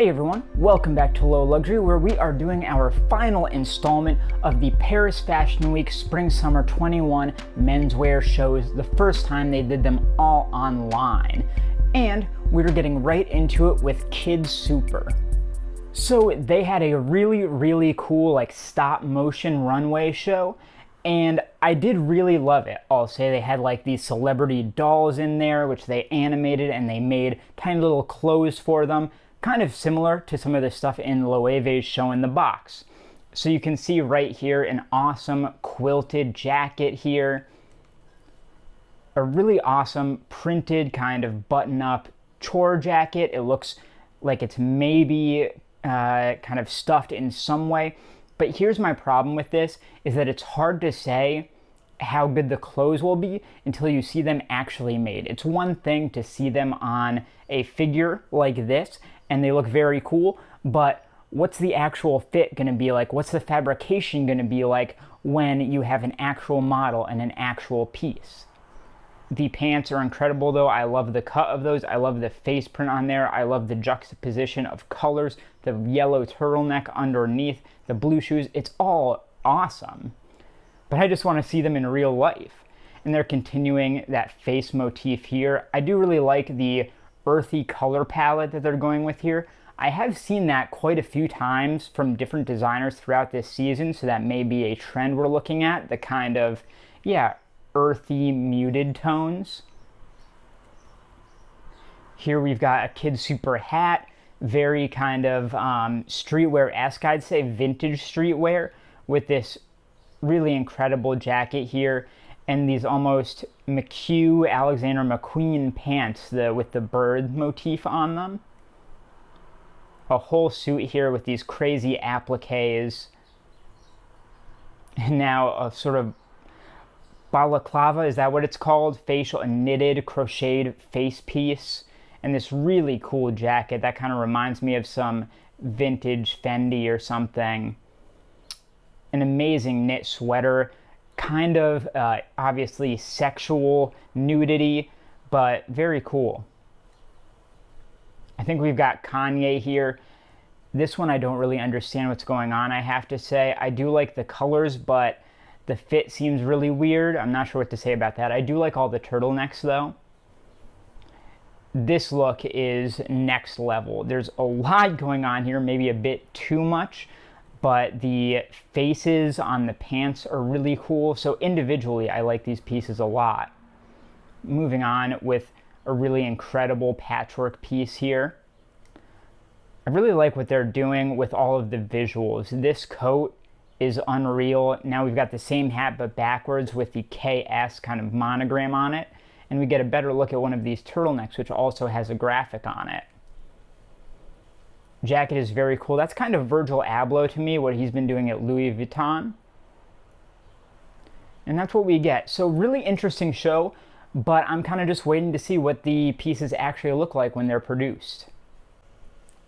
Hey everyone, welcome back to Low Luxury, where we are doing our final installment of the Paris Fashion Week Spring Summer 21 menswear shows, the first time they did them all online. And we're getting right into it with Kidsuper. So they had a really cool stop motion runway show, and I did really love it. I'll say they had these celebrity dolls in there, which they animated and they made tiny little clothes for them, kind of similar to some of the stuff in Loewe's show in the box. So you can see right here an awesome quilted jacket here, a really awesome printed kind of button-up chore jacket. It looks like it's maybe kind of stuffed in some way. But here's my problem with this, is that it's hard to say how good the clothes will be until you see them actually made. It's one thing to see them on a figure like this, and they look very cool, but what's the actual fit going to be like? What's the fabrication going to be like when you have an actual model and an actual piece? The pants are incredible though. I love the cut of those. I love the face print on there. I love the juxtaposition of colors, the yellow turtleneck underneath, the blue shoes. It's all awesome. But I just want to see them in real life. And they're continuing that face motif here. I do really like the earthy color palette that they're going with here. I have seen that quite a few times from different designers throughout this season, so that may be a trend we're looking at, the kind of, earthy muted tones. Here we've got a Kidsuper hat, very kind of streetwear-esque, I'd say, vintage streetwear, with this really incredible jacket here and these almost McHugh, Alexander McQueen pants with the bird motif on them. A whole suit here with these crazy appliques. And now a sort of balaclava, is that what it's called? Facial and knitted, crocheted face piece. And this really cool jacket that kind of reminds me of some vintage Fendi or something. An amazing knit sweater, kind of obviously sexual nudity, but very cool. I think we've got Kanye here. This one I don't really understand what's going on, I have to say. I do like the colors, but the fit seems really weird. I'm not sure what to say about that. I do like all the turtlenecks though. This look is next level. There's a lot going on here, maybe a bit too much, but the faces on the pants are really cool. So individually, I like these pieces a lot. Moving on with a really incredible patchwork piece here. I really like what they're doing with all of the visuals. This coat is unreal. Now we've got the same hat but backwards with the KS kind of monogram on it. And we get a better look at one of these turtlenecks, which also has a graphic on it. Jacket is very cool. That's kind of Virgil Abloh to me, what he's been doing at Louis Vuitton. And that's what we get. So really interesting show, but I'm kind of just waiting to see what the pieces actually look like when they're produced.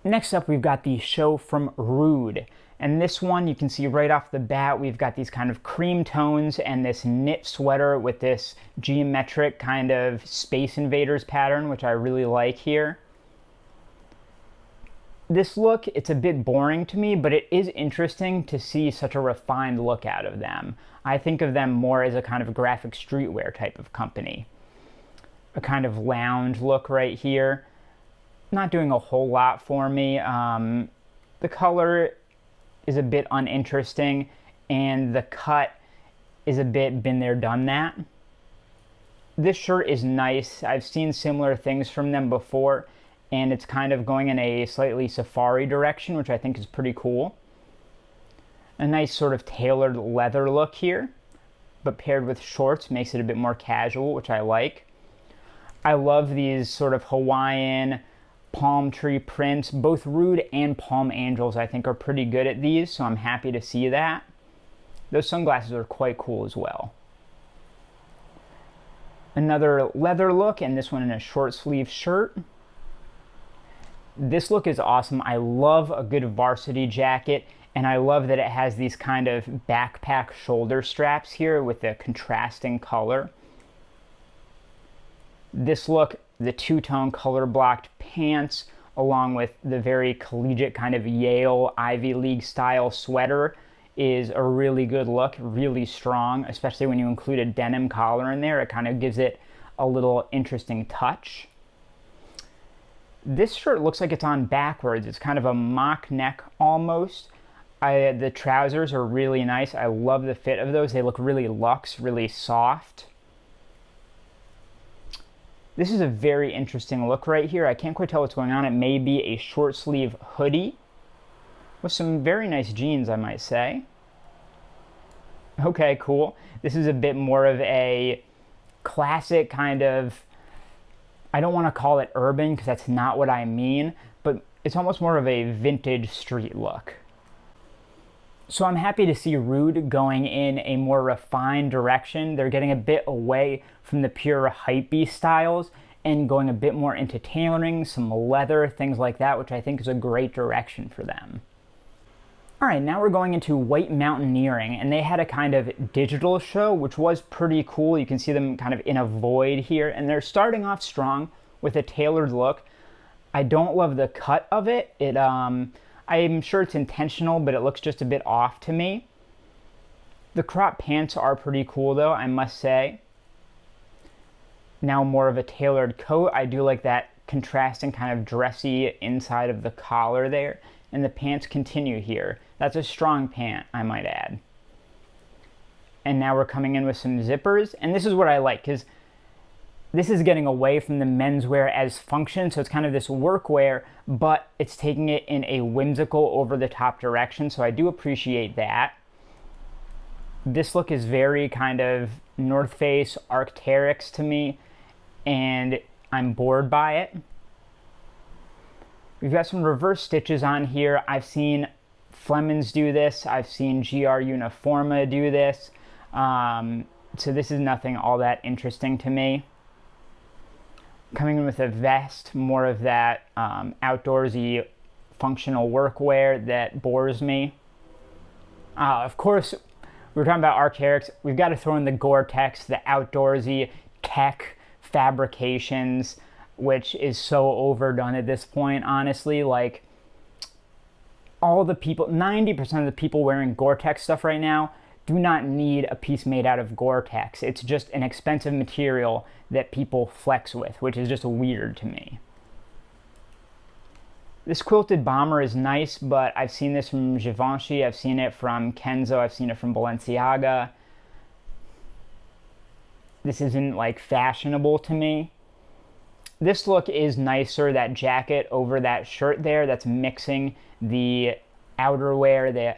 Next up, we've got the show from Rhude. And this one, you can see right off the bat, we've got these kind of cream tones and this knit sweater with this geometric kind of Space Invaders pattern, which I really like here. This look, it's a bit boring to me, but it is interesting to see such a refined look out of them. I think of them more as a kind of graphic streetwear type of company. A kind of lounge look right here. Not doing a whole lot for me. The color is a bit uninteresting, and the cut is a bit been there, done that. This shirt is nice. I've seen similar things from them before, and it's kind of going in a slightly safari direction, which I think is pretty cool. A nice sort of tailored leather look here, but paired with shorts makes it a bit more casual, which I like. I love these sort of Hawaiian palm tree prints. Both Rhude and Palm Angels I think are pretty good at these, so I'm happy to see that. Those sunglasses are quite cool as well. Another leather look, and this one in a short sleeve shirt. This look is awesome. I love a good varsity jacket, and I love that it has these kind of backpack shoulder straps here with the contrasting color. This look, the two-tone color blocked pants, along with the very collegiate kind of Yale Ivy League style sweater, is a really good look, really strong, especially when you include a denim collar in there. It kind of gives it a little interesting touch. This shirt looks like it's on backwards. It's kind of a mock neck almost. The trousers are really nice. I love the fit of those. They look really luxe, really soft. This is a very interesting look right here. I can't quite tell what's going on. It may be a short sleeve hoodie with some very nice jeans, I might say. Okay, cool. This is a bit more of a classic kind of, I don't want to call it urban because that's not what I mean, but it's almost more of a vintage street look. So I'm happy to see Rhude going in a more refined direction. They're getting a bit away from the pure hypebeast styles and going a bit more into tailoring, some leather, things like that, which I think is a great direction for them. All right, now we're going into White Mountaineering, and they had a kind of digital show, which was pretty cool. You can see them kind of in a void here, and they're starting off strong with a tailored look. I don't love the cut of it. I'm sure it's intentional, but it looks just a bit off to me. The crop pants are pretty cool though, I must say. Now more of a tailored coat. I do like that contrasting kind of dressy inside of the collar there. And the pants continue here. That's a strong pant, I might add. And now we're coming in with some zippers. And this is what I like, because this is getting away from the menswear as function, so it's kind of this workwear, but it's taking it in a whimsical, over-the-top direction, so I do appreciate that. This look is very kind of North Face, Arc'teryx to me, and I'm bored by it. We've got some reverse stitches on here. I've seen Flemons do this. I've seen GR Uniforma do this. So this is nothing all that interesting to me. Coming in with a vest, more of that outdoorsy functional workwear that bores me. Of course, we were talking about Arc'teryx. We've got to throw in the Gore-Tex, the outdoorsy tech fabrications, which is so overdone at this point, honestly. Like, all the people, 90% of the people wearing Gore-Tex stuff right now do not need a piece made out of Gore-Tex. It's just an expensive material that people flex with, which is just weird to me. This quilted bomber is nice, but I've seen this from Givenchy, I've seen it from Kenzo, I've seen it from Balenciaga. This isn't like fashionable to me. This look is nicer, that jacket over that shirt there, that's mixing the outerwear, the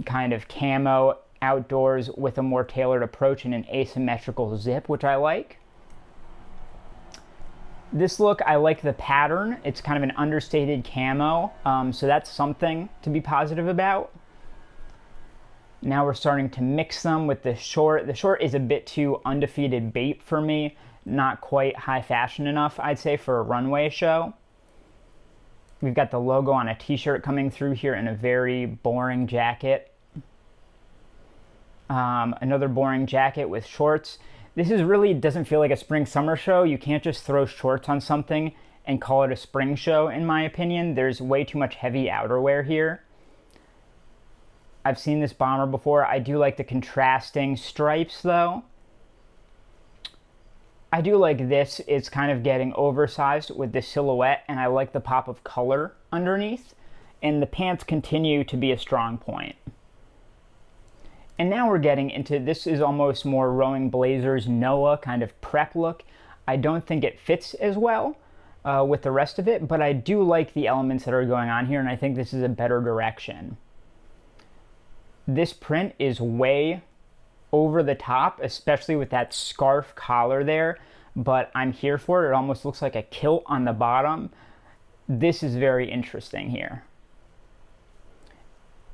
kind of camo outdoors with a more tailored approach and an asymmetrical zip, which I like. This look, I like the pattern. It's kind of an understated camo, so that's something to be positive about. Now we're starting to mix them with the short. The short is a bit too undefeated bait for me, not quite high fashion enough, I'd say, for a runway show. We've got the logo on a t-shirt coming through here in a very boring jacket. Another boring jacket with shorts. This is really doesn't feel like a spring-summer show. You can't just throw shorts on something and call it a spring show, in my opinion. There's way too much heavy outerwear here. I've seen this bomber before. I do like the contrasting stripes, though. I do like this. It's kind of getting oversized with the silhouette, and I like the pop of color underneath. And the pants continue to be a strong point. And now we're getting into, this is almost more Rowing Blazers Noah kind of prep look. I don't think it fits as well with the rest of it, but I do like the elements that are going on here, and I think this is a better direction. This print is way over the top, especially with that scarf collar there, but I'm here for it. It almost looks like a kilt on the bottom. This is very interesting here.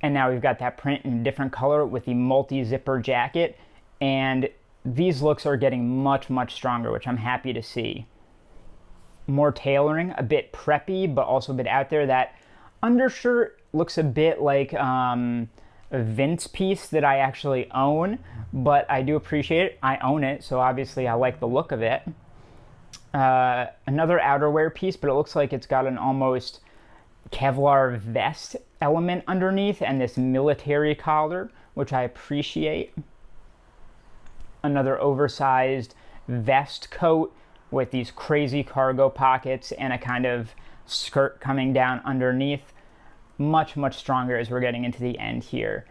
And now we've got that print in a different color with the multi-zipper jacket. And these looks are getting much, much stronger, which I'm happy to see. More tailoring, a bit preppy, but also a bit out there. That undershirt looks a bit like a Vince piece that I actually own, but I do appreciate it. I own it, so obviously I like the look of it. another outerwear piece, but it looks like it's got an almost Kevlar vest element underneath and this military collar, which I appreciate. Another oversized vest coat with these crazy cargo pockets and a kind of skirt coming down underneath. Much, much stronger as we're getting into the end here.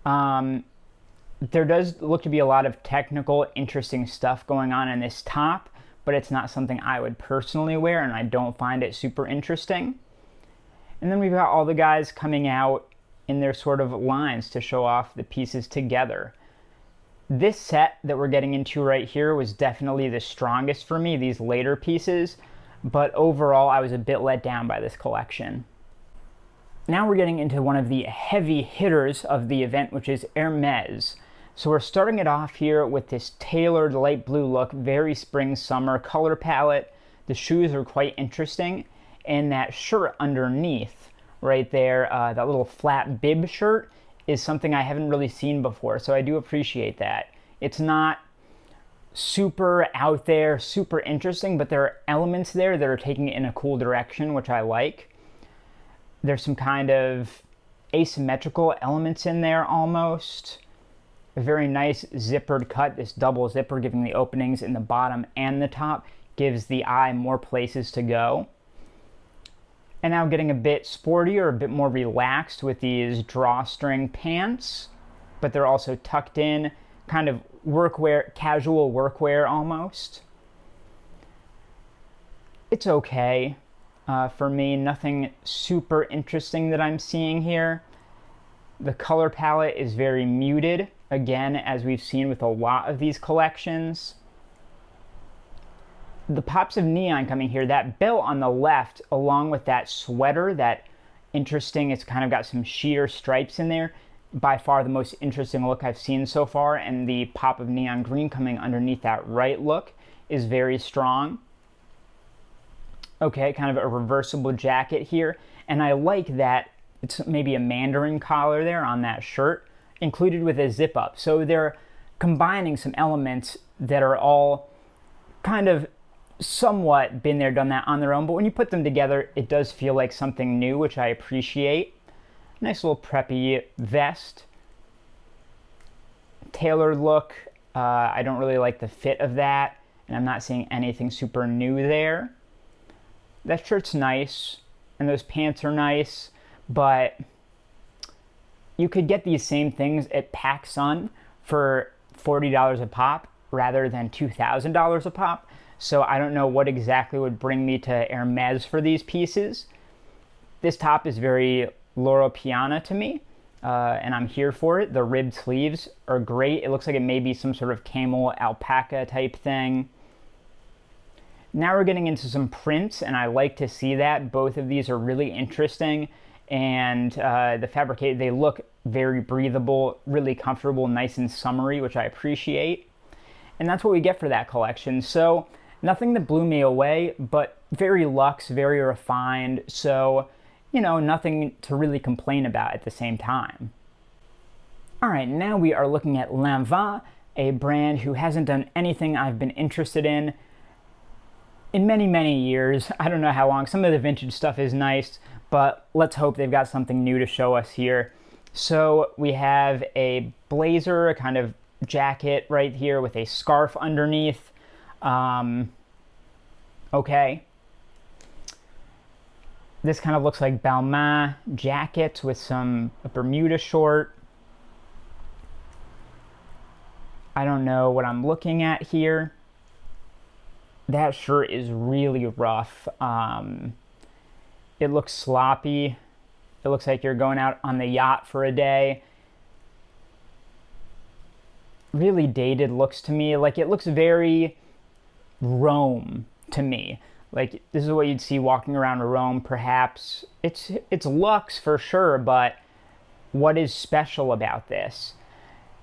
There does look to be a lot of technical, interesting stuff going on in this top, but it's not something I would personally wear, and I don't find it super interesting. And then we've got all the guys coming out in their sort of lines to show off the pieces together. This set that we're getting into right here was definitely the strongest for me, these later pieces, but overall I was a bit let down by this collection. Now we're getting into one of the heavy hitters of the event, which is Hermes. So we're starting it off here with this tailored light blue look, very spring-summer color palette. The shoes are quite interesting, and that shirt underneath right there, that little flat bib shirt, is something I haven't really seen before, so I do appreciate that. It's not super out there, super interesting, but there are elements there that are taking it in a cool direction, which I like. There's some kind of asymmetrical elements in there almost. A very nice zippered cut, this double zipper giving the openings in the bottom and the top gives the eye more places to go. And now getting a bit sportier, a bit more relaxed with these drawstring pants, but they're also tucked in, kind of workwear, casual workwear almost. It's okay for me, nothing super interesting that I'm seeing here. The color palette is very muted, again, as we've seen with a lot of these collections. The pops of neon coming here, that belt on the left, along with that sweater, that interesting, it's kind of got some sheer stripes in there, by far the most interesting look I've seen so far, and the pop of neon green coming underneath that right look is very strong. Okay, kind of a reversible jacket here, and I like that it's maybe a mandarin collar there on that shirt, included with a zip up. So they're combining some elements that are all kind of somewhat been there, done that on their own, but when you put them together, it does feel like something new, which I appreciate. Nice little preppy vest. Tailored look. I don't really like the fit of that, and I'm not seeing anything super new there. That shirt's nice, and those pants are nice, but you could get these same things at PacSun for $40 a pop rather than $2,000 a pop. So I don't know what exactly would bring me to Hermes for these pieces. This top is very Loro Piana to me, and I'm here for it. The ribbed sleeves are great. It looks like it may be some sort of camel alpaca type thing. Now we're getting into some prints, and I like to see that. Both of these are really interesting, and the fabricated, they look very breathable, really comfortable, nice and summery, which I appreciate. And that's what we get for that collection. So nothing that blew me away, but very luxe, very refined, so, you know, nothing to really complain about at the same time. All right, now we are looking at Lanvin, a brand who hasn't done anything I've been interested in many, many years. I don't know how long. Some of the vintage stuff is nice, but let's hope they've got something new to show us here. So we have a blazer, a kind of jacket right here with a scarf underneath. Okay. This kind of looks like Balmain jacket with some Bermuda short. I don't know what I'm looking at here. That shirt is really rough. It looks sloppy. It looks like you're going out on the yacht for a day. Really dated looks to me. Like, it looks very Rome to me. Like, this is what you'd see walking around Rome, perhaps. It's luxe for sure, but what is special about this?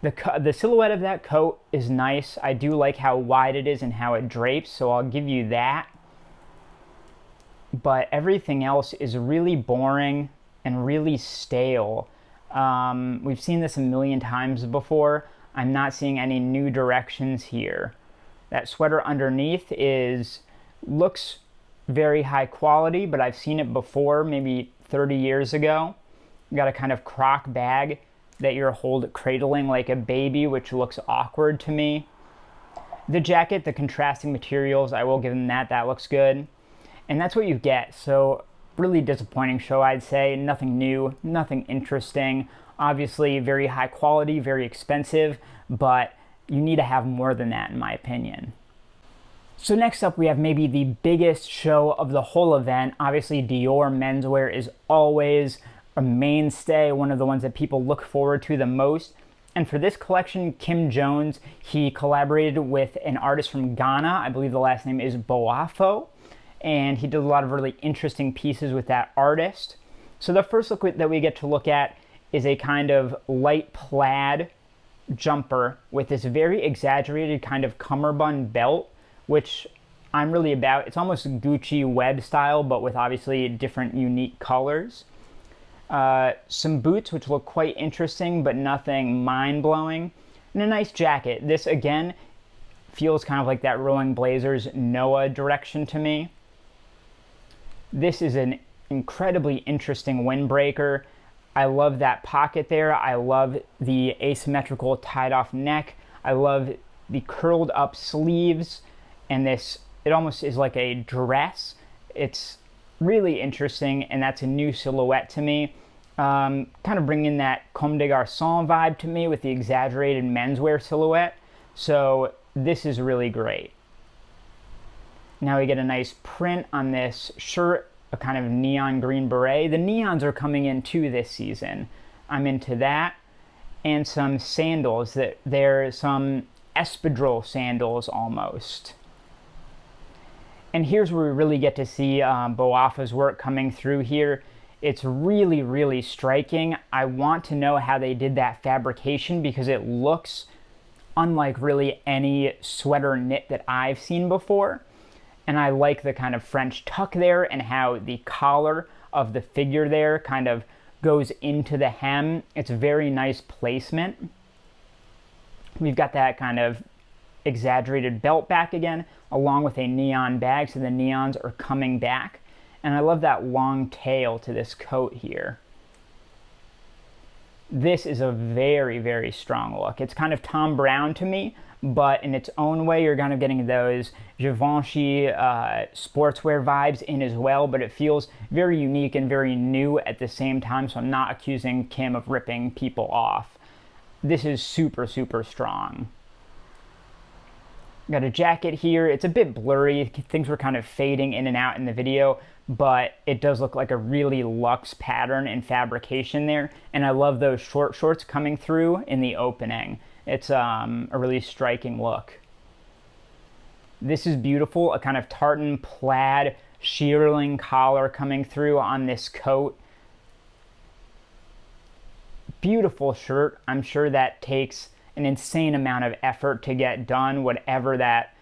The silhouette of that coat is nice. I do like how wide it is and how it drapes, so I'll give you that. But everything else is really boring and really stale. We've seen this a million times before. I'm not seeing any new directions here. That sweater underneath is Looks very high quality, but I've seen it before, maybe 30 years ago. You got a kind of croc bag that you're cradling like a baby, which looks awkward to me. The jacket, the contrasting materials, I will give them that. That looks good. And that's what you get. So really disappointing show, I'd say. Nothing new, nothing interesting. Obviously very high quality, very expensive, but you need to have more than that in my opinion. So next up we have maybe the biggest show of the whole event. Obviously Dior menswear is always a mainstay, one of the ones that people look forward to the most. And for this collection, Kim Jones, he collaborated with an artist from Ghana. I believe the last name is Boafo. And he did a lot of really interesting pieces with that artist. So the first look that we get to look at is a kind of light plaid jumper with this very exaggerated kind of cummerbund belt, which I'm really about. It's almost Gucci web style, but with obviously different unique colors. Some boots, which look quite interesting, but nothing mind-blowing. And a nice jacket. This, again, feels kind of like that Rowing Blazers Noah direction to me. This is an incredibly interesting windbreaker. I love that pocket there. I love the asymmetrical tied-off neck. I love the curled up sleeves. And this, it almost is like a dress. It's really interesting, and that's a new silhouette to me. Kind of bringing that Comme des Garçons vibe to me with the exaggerated menswear silhouette. So this is really great. Now we get a nice print on this shirt, a kind of neon green beret. The neons are coming in too this season. I'm into that. And some sandals. They're some espadrille sandals almost. And here's where we really get to see Boafa's work coming through here. It's really, really striking. I want to know how they did that fabrication because it looks unlike really any sweater knit that I've seen before. And I like the kind of French tuck there and how the collar of the figure there kind of goes into the hem. It's very nice placement. We've got that kind of exaggerated belt back again, along with a neon bag, so the neons are coming back. And I love that long tail to this coat here. This is a very, very strong look. It's kind of Tom Brown to me, but in its own way, you're kind of getting those Givenchy sportswear vibes in as well, but it feels very unique and very new at the same time, so I'm not accusing Kim of ripping people off. This is super, super strong. Got a jacket here. It's a bit blurry. Things were kind of fading in and out in the video, but it does look like a really luxe pattern and fabrication there. And I love those short shorts coming through in the opening. It's a really striking look. This is beautiful, a kind of tartan plaid shearling collar coming through on this coat. Beautiful shirt. I'm sure that takes an insane amount of effort to get done, whatever that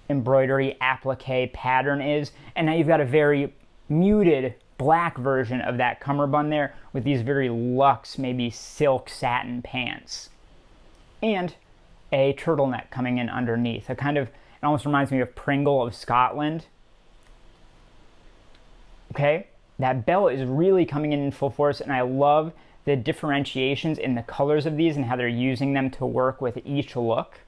embroidery applique pattern is. And now you've got a very muted black version of that cummerbund there with these very luxe, maybe silk satin pants. And a turtleneck coming in underneath. A kind of, it almost reminds me of Pringle of Scotland. Okay, that belt is really coming in full force, and I love the differentiations in the colors of these and how they're using them to work with each look.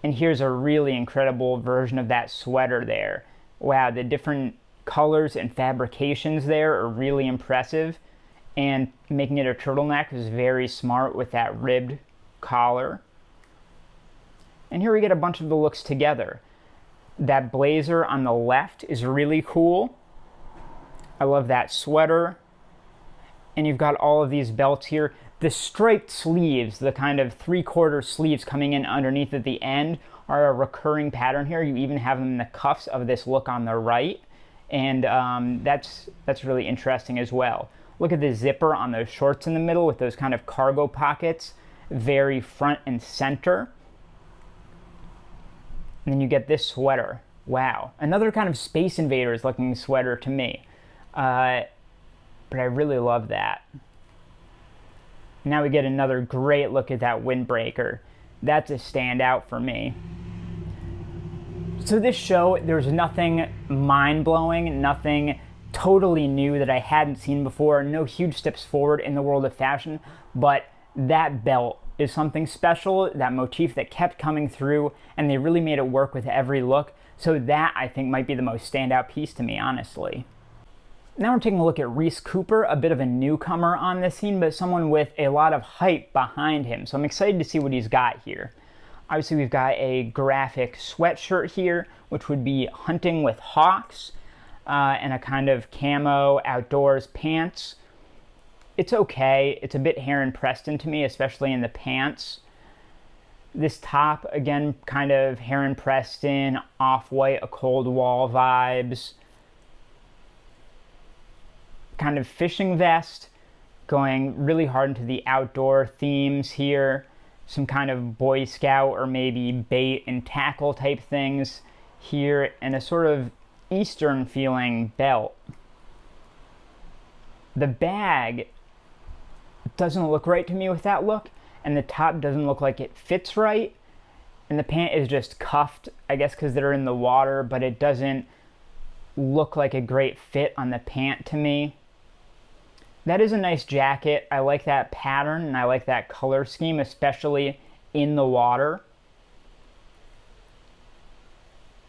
And here's a really incredible version of that sweater there. Wow, the different colors and fabrications there are really impressive. And making it a turtleneck is very smart with that ribbed collar. And here we get a bunch of the looks together. That blazer on the left is really cool. I love that sweater. And you've got all of these belts here. The striped sleeves, the kind of 3/4 sleeves coming in underneath at the end, are a recurring pattern here. You even have them in the cuffs of this look on the right. And that's really interesting as well. Look at the zipper on those shorts in the middle with those kind of cargo pockets, very front and center. And then you get this sweater. Wow, another kind of Space Invaders looking sweater to me. But I really love that. Now we get another great look at that windbreaker. That's a standout for me. So this show, there's nothing mind-blowing, nothing totally new that I hadn't seen before, no huge steps forward in the world of fashion, but that belt is something special, that motif that kept coming through, and they really made it work with every look. So that, I think, might be the most standout piece to me, honestly. Now we're taking a look at Reese Cooper, a bit of a newcomer on the scene, but someone with a lot of hype behind him. So I'm excited to see what he's got here. Obviously, we've got a graphic sweatshirt here, which would be hunting with hawks, and a kind of camo outdoors pants. It's okay. It's a bit Heron Preston to me, especially in the pants. This top, again, kind of Heron Preston, off-white, a cold wall vibes. Kind of fishing vest, going really hard into the outdoor themes here. Some kind of Boy Scout or maybe bait and tackle type things here, and a sort of Eastern feeling belt. The bag doesn't look right to me with that look, and the top doesn't look like it fits right, and the pant is just cuffed, I guess because they're in the water, but it doesn't look like a great fit on the pant to me. That is a nice jacket. I like that pattern and I like that color scheme, especially in the water.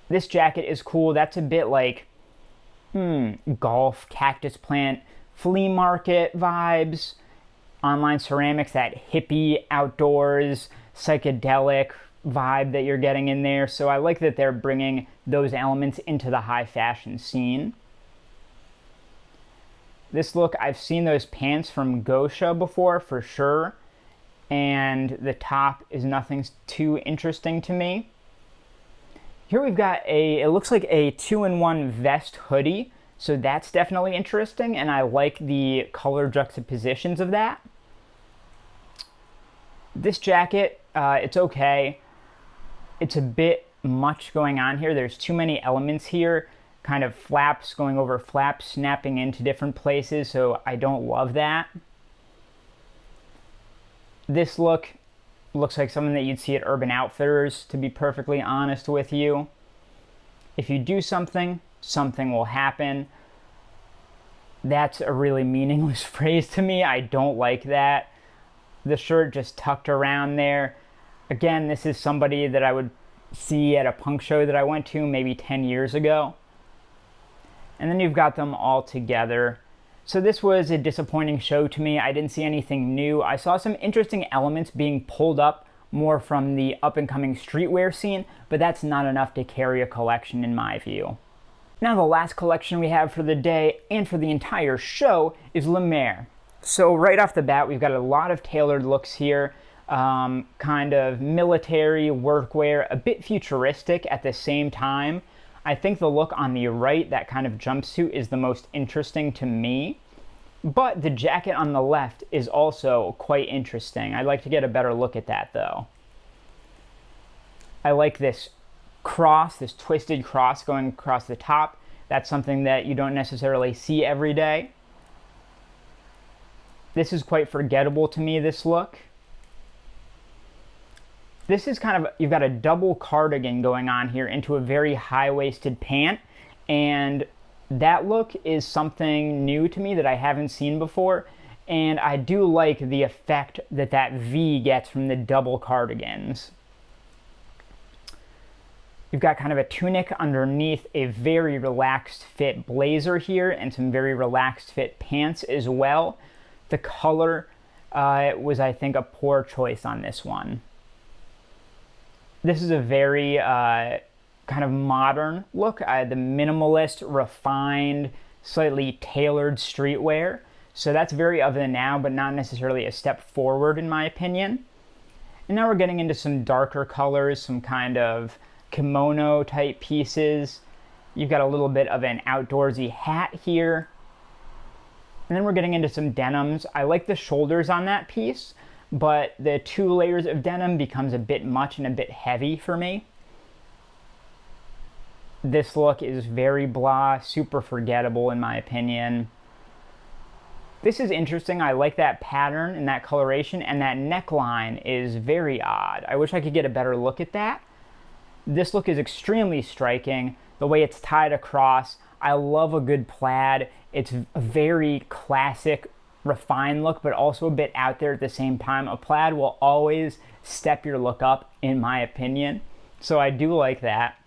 This jacket is cool. That's a bit like golf, cactus plant, flea market vibes, online ceramics, that hippie outdoors, psychedelic vibe that you're getting in there. So I like that they're bringing those elements into the high fashion scene. This look, I've seen those pants from Gosha before for sure, and the top is nothing too interesting to me. Here we've got it looks like a 2-in-1 vest hoodie, so that's definitely interesting, and I like the color juxtapositions of that. This jacket, it's okay. It's a bit much going on here. There's too many elements here. Kind of flaps going over flaps, snapping into different places, so I don't love that. This look looks like something that you'd see at Urban Outfitters, to be perfectly honest with you. If you do something, something will happen. That's a really meaningless phrase to me. I don't like that. The shirt just tucked around there. Again, this is somebody that I would see at a punk show that I went to maybe 10 years ago. And then you've got them all together. So this was a disappointing show to me. I didn't see anything new. I saw some interesting elements being pulled up more from the up-and-coming streetwear scene, but that's not enough to carry a collection in my view. Now the last collection we have for the day and for the entire show is Lemaire. So right off the bat, we've got a lot of tailored looks here. Kind of military workwear, a bit futuristic at the same time. I think the look on the right, that kind of jumpsuit, is the most interesting to me. But the jacket on the left is also quite interesting. I'd like to get a better look at that, though. I like this cross, this twisted cross going across the top. That's something that you don't necessarily see every day. This is quite forgettable to me, this look. This is kind of, you've got a double cardigan going on here into a very high-waisted pant, and that look is something new to me that I haven't seen before, and I do like the effect that that V gets from the double cardigans. You've got kind of a tunic underneath a very relaxed fit blazer here, and some very relaxed fit pants as well. The color was, I think, a poor choice on this one. This is a very kind of modern look, the minimalist, refined, slightly tailored streetwear. So that's very of the now, but not necessarily a step forward in my opinion. And now we're getting into some darker colors, some kind of kimono type pieces. You've got a little bit of an outdoorsy hat here. And then we're getting into some denims. I like the shoulders on that piece, but the 2 layers of denim becomes a bit much and a bit heavy for me. This look is very blah, super forgettable in my opinion. This is interesting. I like that pattern and that coloration, and that neckline is very odd. I wish I could get a better look at that. This look is extremely striking. The way it's tied across, I love a good plaid. It's a very classic, refined look, but also a bit out there at the same time. A plaid will always step your look up, in my opinion. So I do like that.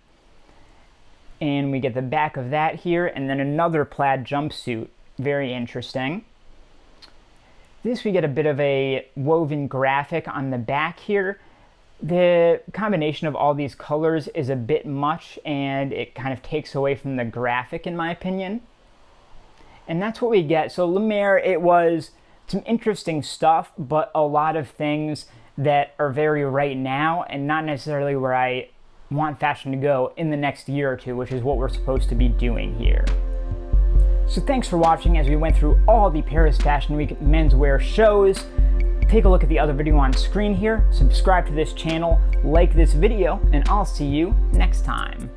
And we get the back of that here, and then another plaid jumpsuit. Very interesting. This we get a bit of a woven graphic on the back here. The combination of all these colors is a bit much, and it kind of takes away from the graphic, in my opinion. And that's what we get. So Lemaire, it was some interesting stuff, but a lot of things that are very right now and not necessarily where I want fashion to go in the next year or two, which is what we're supposed to be doing here. So thanks for watching as we went through all the Paris Fashion Week menswear shows. Take a look at the other video on screen here, subscribe to this channel, like this video, and I'll see you next time.